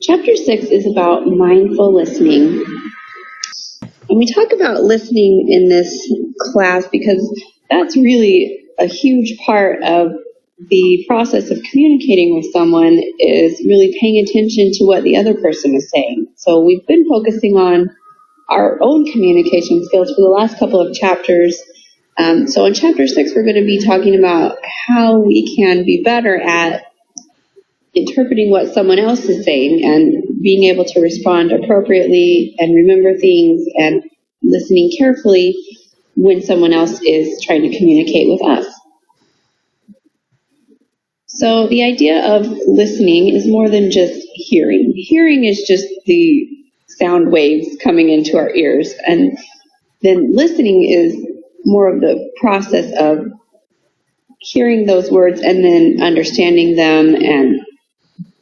Chapter 6 is about mindful listening. And we talk about listening in this class because that's really a huge part of the process of communicating with someone, is really paying attention to what the other person is saying. So we've been focusing on our own communication skills for the last couple of chapters. So in Chapter 6, we're going to be talking about how we can be better at interpreting what someone else is saying and being able to respond appropriately and remember things and listening carefully when someone else is trying to communicate with us. So the idea of listening is more than just hearing. Hearing is just the sound waves coming into our ears, and then listening is more of the process of hearing those words and then understanding them and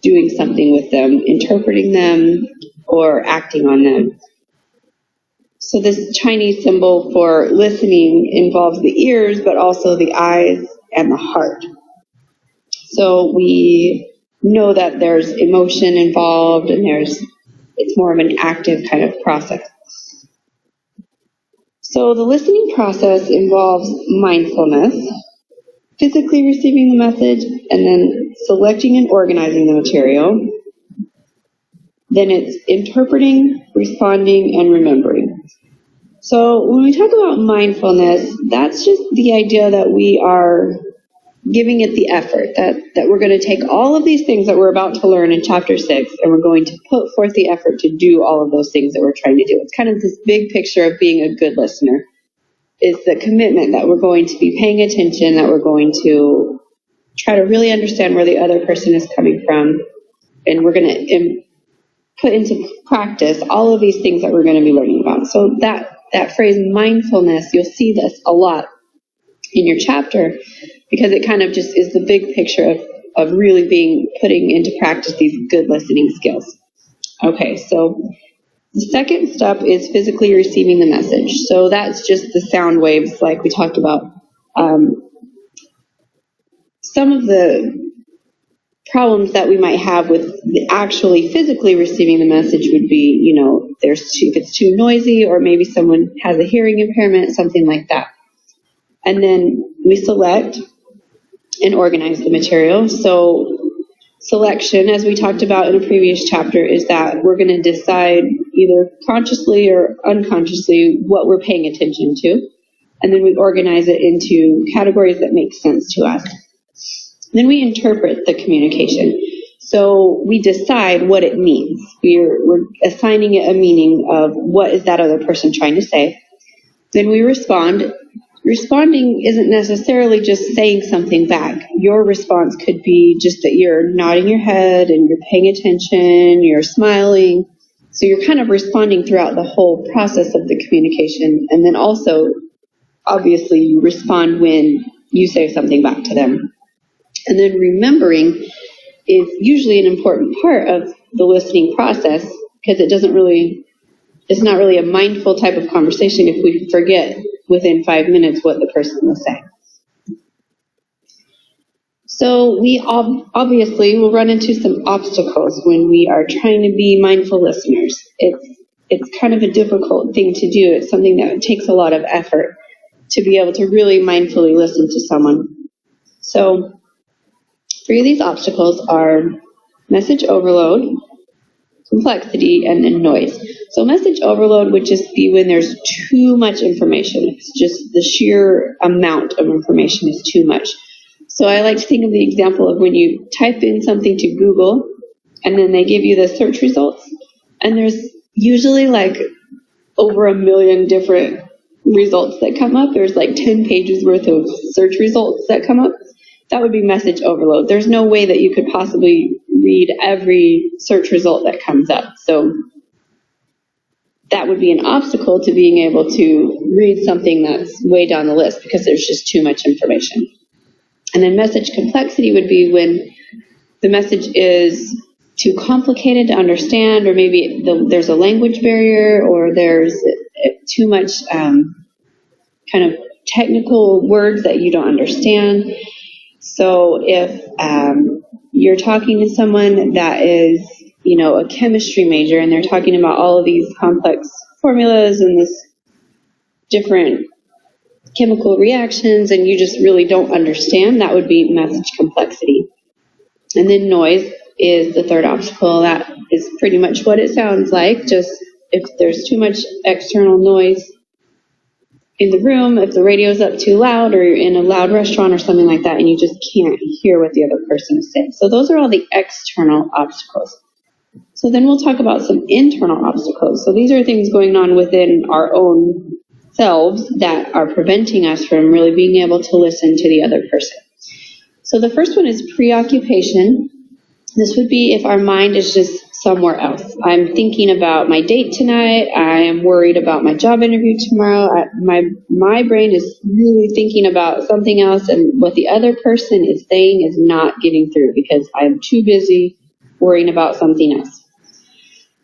doing something with them, interpreting them, or acting on them. So this Chinese symbol for listening involves the ears, but also the eyes and the heart. So we know that there's emotion involved, and it's more of an active kind of process. So the listening process involves mindfulness, physically receiving the message, and then selecting and organizing the material. Then it's interpreting, responding, and remembering. So when we talk about mindfulness, that's just the idea that we are giving it the effort, that we're going to take all of these things that we're about to learn in Chapter 6, and we're going to put forth the effort to do all of those things that we're trying to do. It's kind of this big picture of being a good listener. Is the commitment that we're going to be paying attention, that we're going to try to really understand where the other person is coming from, and we're going to put into practice all of these things that we're going to be learning about. So that phrase mindfulness, you'll see this a lot in your chapter because it kind of just is the big picture of really putting into practice these good listening skills. Okay, so the second step is physically receiving the message. So that's just the sound waves like we talked about. Some of the problems that we might have with actually physically receiving the message would be, if it's too noisy, or maybe someone has a hearing impairment, something like that. And then we select and organize the material. So selection, as we talked about in a previous chapter, is that we're going to decide either consciously or unconsciously what we're paying attention to, and then we organize it into categories that make sense to us. Then we interpret the communication. So we decide what it means. We're assigning it a meaning of what is that other person trying to say. Then we respond. Responding isn't necessarily just saying something back. Your response could be just that you're nodding your head and you're paying attention, you're smiling. So you're kind of responding throughout the whole process of the communication. And then also, obviously, you respond when you say something back to them. And then remembering is usually an important part of the listening process because it's not really a mindful type of conversation if we forget within 5 minutes what the person was saying. So we obviously will run into some obstacles when we are trying to be mindful listeners. It's kind of a difficult thing to do. It's something that takes a lot of effort to be able to really mindfully listen to someone. So 3 of these obstacles are message overload, complexity, and then noise. So message overload would just be when there's too much information. It's just the sheer amount of information is too much. So I like to think of the example of when you type in something to Google and then they give you the search results, and there's usually like over 1 million different results that come up. There's like 10 pages worth of search results that come up. That would be message overload. There's no way that you could possibly read every search result that comes up. So that would be an obstacle to being able to read something that's way down the list because there's just too much information. And then message complexity would be when the message is too complicated to understand, or maybe there's a language barrier, or there's too much kind of technical words that you don't understand. So if you're talking to someone that is, a chemistry major and they're talking about all of these complex formulas and this different chemical reactions and you just really don't understand, that would be message complexity. And then noise is the third obstacle. That is pretty much what it sounds like. Just if there's too much external noise in the room, if the radio's up too loud or you're in a loud restaurant or something like that and you just can't hear what the other person is saying. So those are all the external obstacles. So then we'll talk about some internal obstacles. So these are things going on within our own selves that are preventing us from really being able to listen to the other person. So the first one is preoccupation. This would be if our mind is just somewhere else. I'm thinking about my date tonight. I am worried about my job interview tomorrow. My brain is really thinking about something else, and what the other person is saying is not getting through because I'm too busy worrying about something else.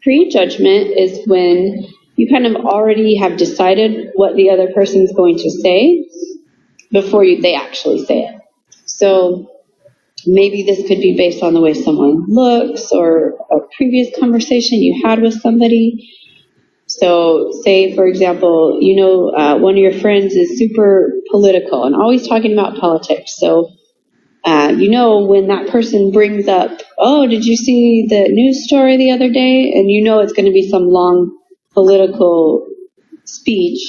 Prejudgment is when you kind of already have decided what the other person is going to say before they actually say it. So maybe this could be based on the way someone looks or a previous conversation you had with somebody. So say, for example, one of your friends is super political and always talking about politics. So, when that person brings up, oh, did you see the news story the other day? And it's going to be some long political speech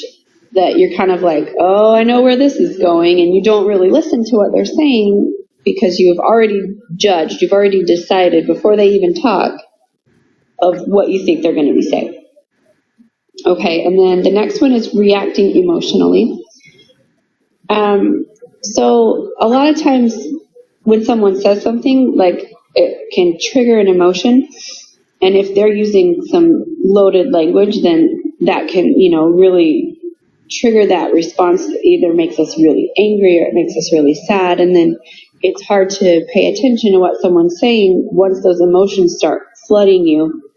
that you're kind of like, oh, I know where this is going. And you don't really listen to what they're saying because you've already judged, you've already decided before they even talk of what you think they're going to be saying. Okay, and then the next one is reacting emotionally. So a lot of times when someone says something, like it can trigger an emotion, and if they're using some loaded language, then that can, really trigger that response that either makes us really angry or it makes us really sad, and then it's hard to pay attention to what someone's saying once those emotions start flooding you.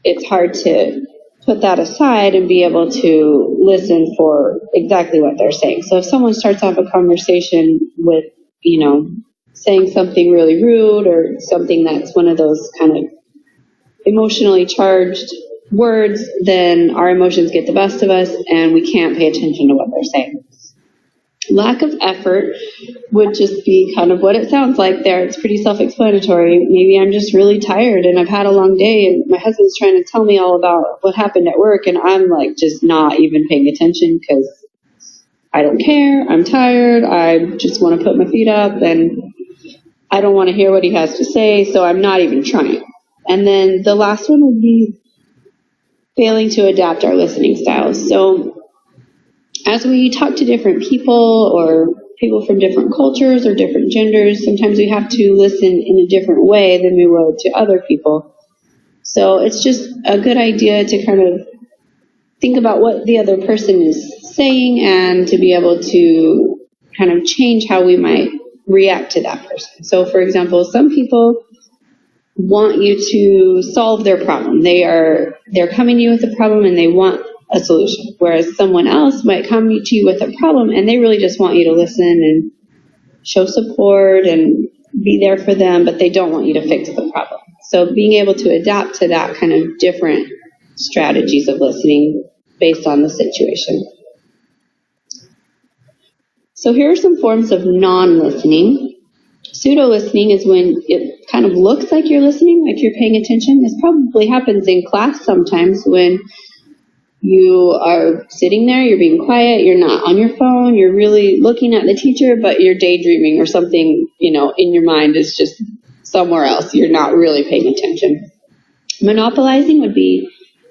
It's hard to put that aside and be able to listen for exactly what they're saying. So if someone starts off a conversation with, saying something really rude or something that's one of those kind of emotionally charged words, then our emotions get the best of us and we can't pay attention to what they're saying. Lack of effort would just be kind of what it sounds like there. It's pretty self-explanatory. Maybe I'm just really tired and I've had a long day and my husband's trying to tell me all about what happened at work and I'm like just not even paying attention because I don't care. I'm tired. I just want to put my feet up and I don't want to hear what he has to say, so I'm not even trying. And then the last one would be failing to adapt our listening styles. So as we talk to different people or people from different cultures or different genders, sometimes we have to listen in a different way than we would to other people. So it's just a good idea to kind of think about what the other person is saying and to be able to kind of change how we might react to that person. So for example, some people want you to solve their problem. They're coming to you with a problem and they want a solution, whereas someone else might come to you with a problem and they really just want you to listen and show support and be there for them, but they don't want you to fix the problem. So being able to adapt to that kind of different strategies of listening based on the situation. So here are some forms of non-listening. Pseudo-listening is when it kind of looks like you're listening, like you're paying attention. This probably happens in class sometimes when you are sitting there, you're being quiet, you're not on your phone, you're really looking at the teacher, but you're daydreaming or something, in your mind is just somewhere else. You're not really paying attention. Monopolizing would be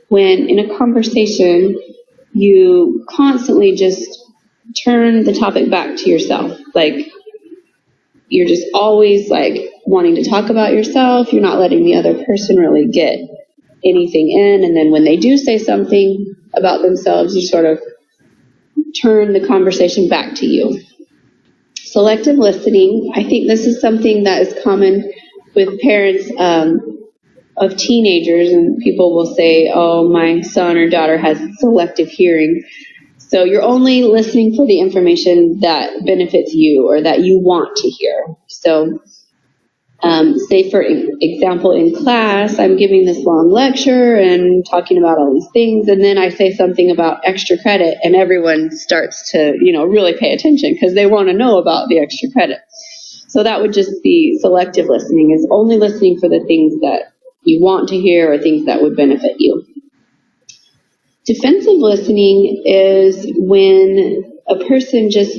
when in a conversation you constantly just turn the topic back to yourself. Like you're just always like wanting to talk about yourself. You're not letting the other person really get anything in. And then when they do say something about themselves, you sort of turn the conversation back to you. Selective listening, I think this is something that is common with parents of teenagers, and people will say, oh, my son or daughter has selective hearing. So you're only listening for the information that benefits you or that you want to hear. So Say, for example, in class, I'm giving this long lecture and talking about all these things, and then I say something about extra credit, and everyone starts to, really pay attention because they want to know about the extra credit. So that would just be selective listening, is only listening for the things that you want to hear or things that would benefit you. Defensive listening is when a person just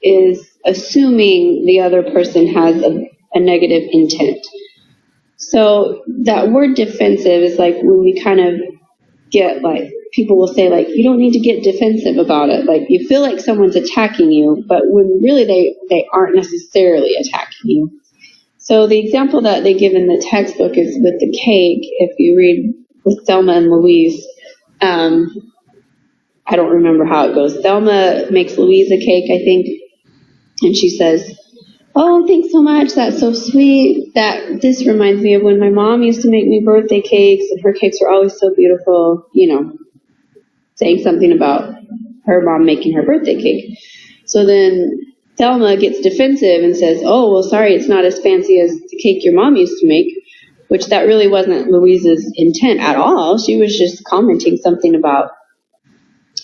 is assuming the other person has a negative intent. So that word defensive is like when we kind of get like, people will say like, you don't need to get defensive about it. Like you feel like someone's attacking you, but when really they aren't necessarily attacking you. So the example that they give in the textbook is with the cake. If you read with Thelma and Louise, I don't remember how it goes. Thelma makes Louise a cake, I think, and she says, "Oh, thanks so much. That's so sweet. This reminds me of when my mom used to make me birthday cakes, and her cakes were always so beautiful," saying something about her mom making her birthday cake. So then Thelma gets defensive and says, "Oh, well, sorry, it's not as fancy as the cake your mom used to make," which that really wasn't Louise's intent at all. She was just commenting something about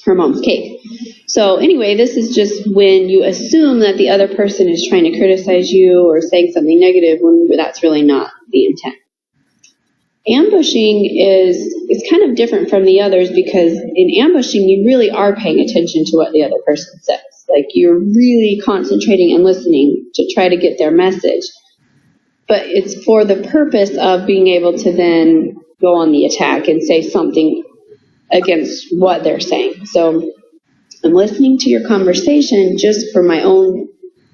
her mom's cake. So anyway, this is just when you assume that the other person is trying to criticize you or saying something negative when that's really not the intent. Ambushing is kind of different from the others because in ambushing, you really are paying attention to what the other person says. Like you're really concentrating and listening to try to get their message. But it's for the purpose of being able to then go on the attack and say something against what they're saying. So I'm listening to your conversation just for my own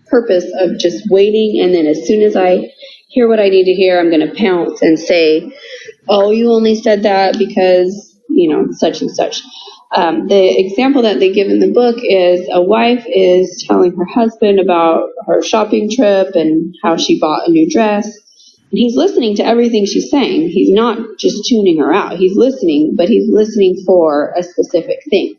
purpose of just waiting, and then as soon as I hear what I need to hear, I'm going to pounce and say, "Oh, you only said that because, such and such." The example that they give in the book is a wife is telling her husband about her shopping trip and how she bought a new dress. And he's listening to everything she's saying. He's not just tuning her out. He's listening, but he's listening for a specific thing.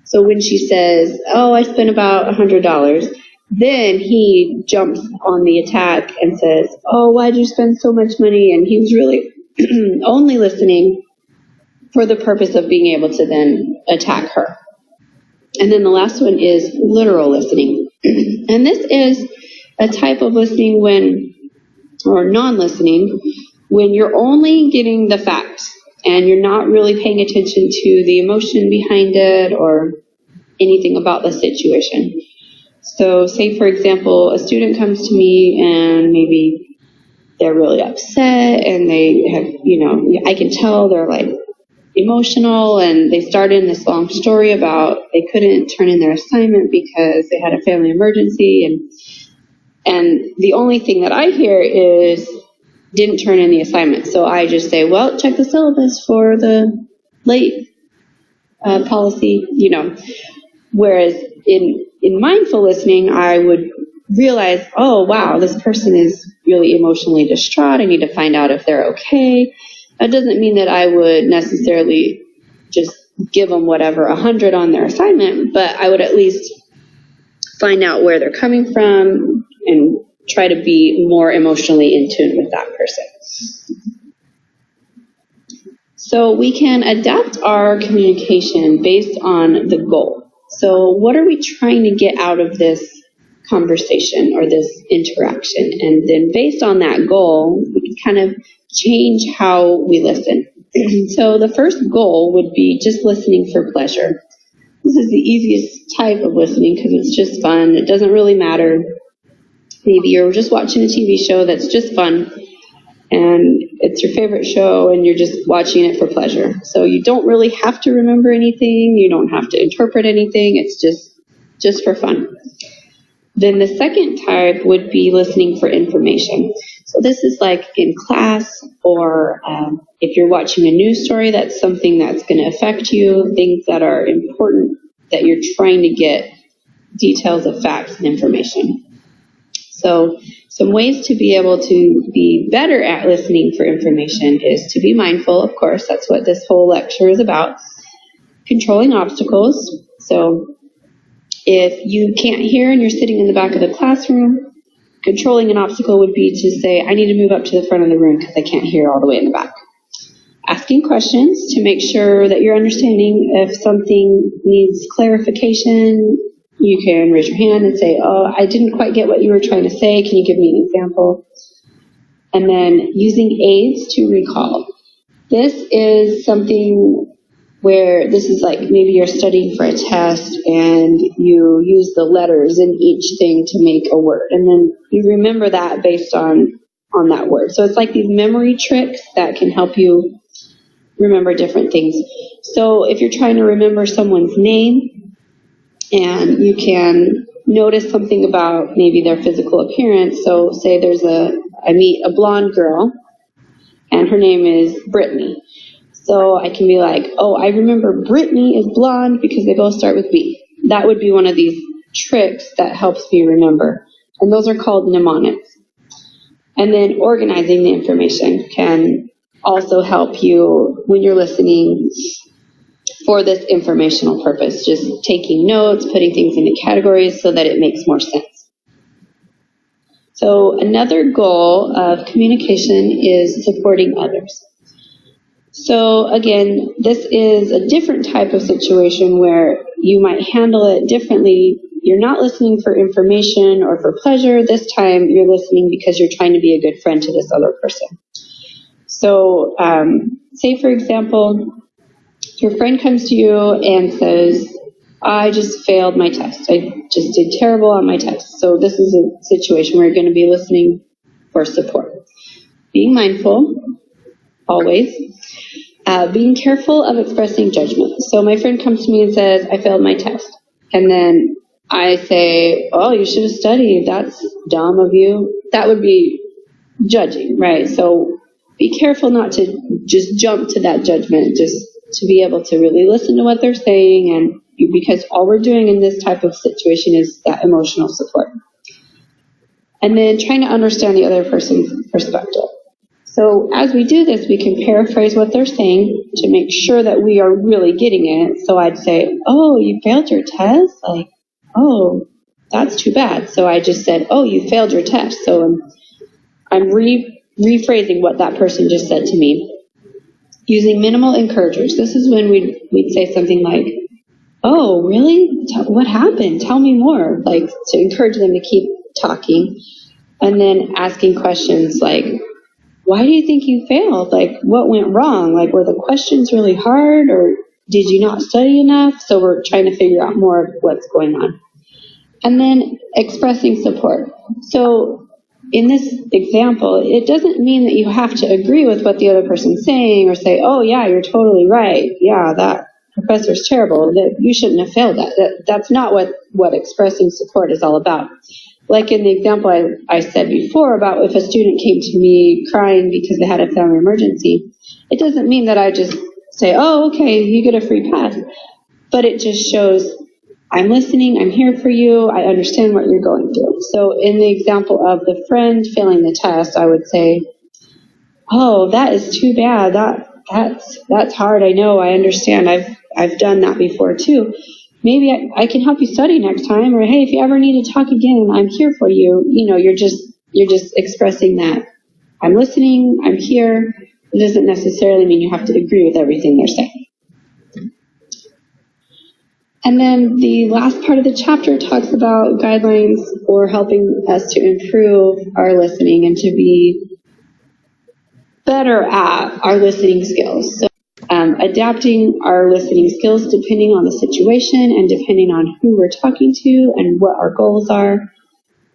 So when she says, "Oh, I spent about $100, then he jumps on the attack and says, "Oh, why'd you spend so much money?" And he was really only listening for the purpose of being able to then attack her. And then the last one is literal listening. And this is a type of listening or non-listening, when you're only getting the facts and you're not really paying attention to the emotion behind it or anything about the situation. So say, for example, a student comes to me and maybe they're really upset and they have, I can tell they're like emotional, and they started in this long story about they couldn't turn in their assignment because they had a family emergency, and the only thing that I hear is didn't turn in the assignment. So I just say, "Well, check the syllabus for the late policy," Whereas in mindful listening, I would realize, "Oh, wow, this person is really emotionally distraught. I need to find out if they're okay." That doesn't mean that I would necessarily just give them whatever 100 on their assignment, but I would at least find out where they're coming from and try to be more emotionally in tune with that person. So we can adapt our communication based on the goal. So what are we trying to get out of this conversation or this interaction? And then based on that goal, we can kind of change how we listen. So the first goal would be just listening for pleasure. This is the easiest type of listening because it's just fun. It doesn't really matter. Maybe you're just watching a TV show that's just fun, and it's your favorite show, and you're just watching it for pleasure. So you don't really have to remember anything. You don't have to interpret anything. It's just for fun. Then the second type would be listening for information. So this is like in class, or if you're watching a news story, that's something that's going to affect you, things that are important, that you're trying to get details of facts and information. So some ways to be able to be better at listening for information is to be mindful. Of course, that's what this whole lecture is about. Controlling obstacles. So if you can't hear and you're sitting in the back of the classroom, controlling an obstacle would be to say, I need to move up to the front of the room because I can't hear all the way in the back. Asking questions to make sure that you're understanding. If something needs clarification, you can raise your hand and say, oh, I didn't quite get what you were trying to say. Can you give me an example? And then using aids to recall. This is something where this is like maybe you're studying for a test and you use the letters in each thing to make a word. And then you remember that based on that word. So it's like these memory tricks that can help you remember different things. So if you're trying to remember someone's name and you can notice something about maybe their physical appearance. So say I meet a blonde girl and her name is Brittany. So I can be like, oh, I remember Brittany is blonde because they both start with B. That would be one of these tricks that helps me remember. And those are called mnemonics. And then organizing the information can also help you when you're listening for this informational purpose, just taking notes, putting things into categories so that it makes more sense. So another goal of communication is supporting others. So again, this is a different type of situation where you might handle it differently. You're not listening for information or for pleasure. This time you're listening because you're trying to be a good friend to this other person. So say, for example, your friend comes to you and says, I just failed my test. I just did terrible on my test. So this is a situation where you're going to be listening for support. Being mindful, always. Being careful of expressing judgment. So my friend comes to me and says, I failed my test. And then I say, oh, you should have studied. That's dumb of you. That would be judging, right? So be careful not to just jump to that judgment, just to be able to really listen to what they're saying, and because all we're doing in this type of situation is that emotional support. And then trying to understand the other person's perspective. So as we do this, we can paraphrase what they're saying to make sure that we are really getting it. So I'd say, oh, you failed your test? Like, oh, that's too bad. So I just said, oh, you failed your test. So I'm rephrasing what that person just said to me. Using minimal encouragers. This is when we'd say something like, oh, really? What happened? Tell me more. Like, to encourage them to keep talking. And then asking questions like, why do you think you failed? Like, what went wrong? Like, were the questions really hard, or did you not study enough? So we're trying to figure out more of what's going on. And then expressing support. So in this example, it doesn't mean that you have to agree with what the other person's saying or say, oh, yeah, you're totally right. Yeah, that professor's terrible. That you shouldn't have failed that. That's not what expressing support is all about. Like in the example I said before about if a student came to me crying because they had a family emergency, it doesn't mean that I just say, oh, okay, you get a free pass. But it just shows I'm listening, I'm here for you, I understand what you're going through. So in the example of the friend failing the test, I would say, oh, that is too bad. That's hard. I know, I understand. I've done that before too. Maybe I can help you study next time, or hey, if you ever need to talk again, I'm here for you. You know, you're just expressing that I'm listening, I'm here. It doesn't necessarily mean you have to agree with everything they're saying. And then the last part of the chapter talks about guidelines for helping us to improve our listening and to be better at our listening skills. So adapting our listening skills depending on the situation and depending on who we're talking to and what our goals are.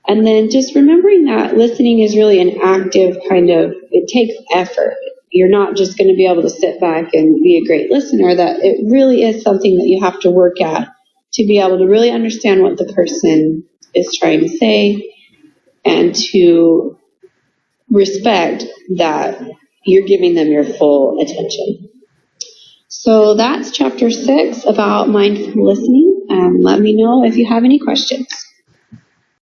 And then just remembering that listening is really an active it takes effort. You're not just going to be able to sit back and be a great listener, that it really is something that you have to work at to be able to really understand what the person is trying to say and to respect that you're giving them your full attention. So that's chapter 6 about mindful listening. Let me know if you have any questions.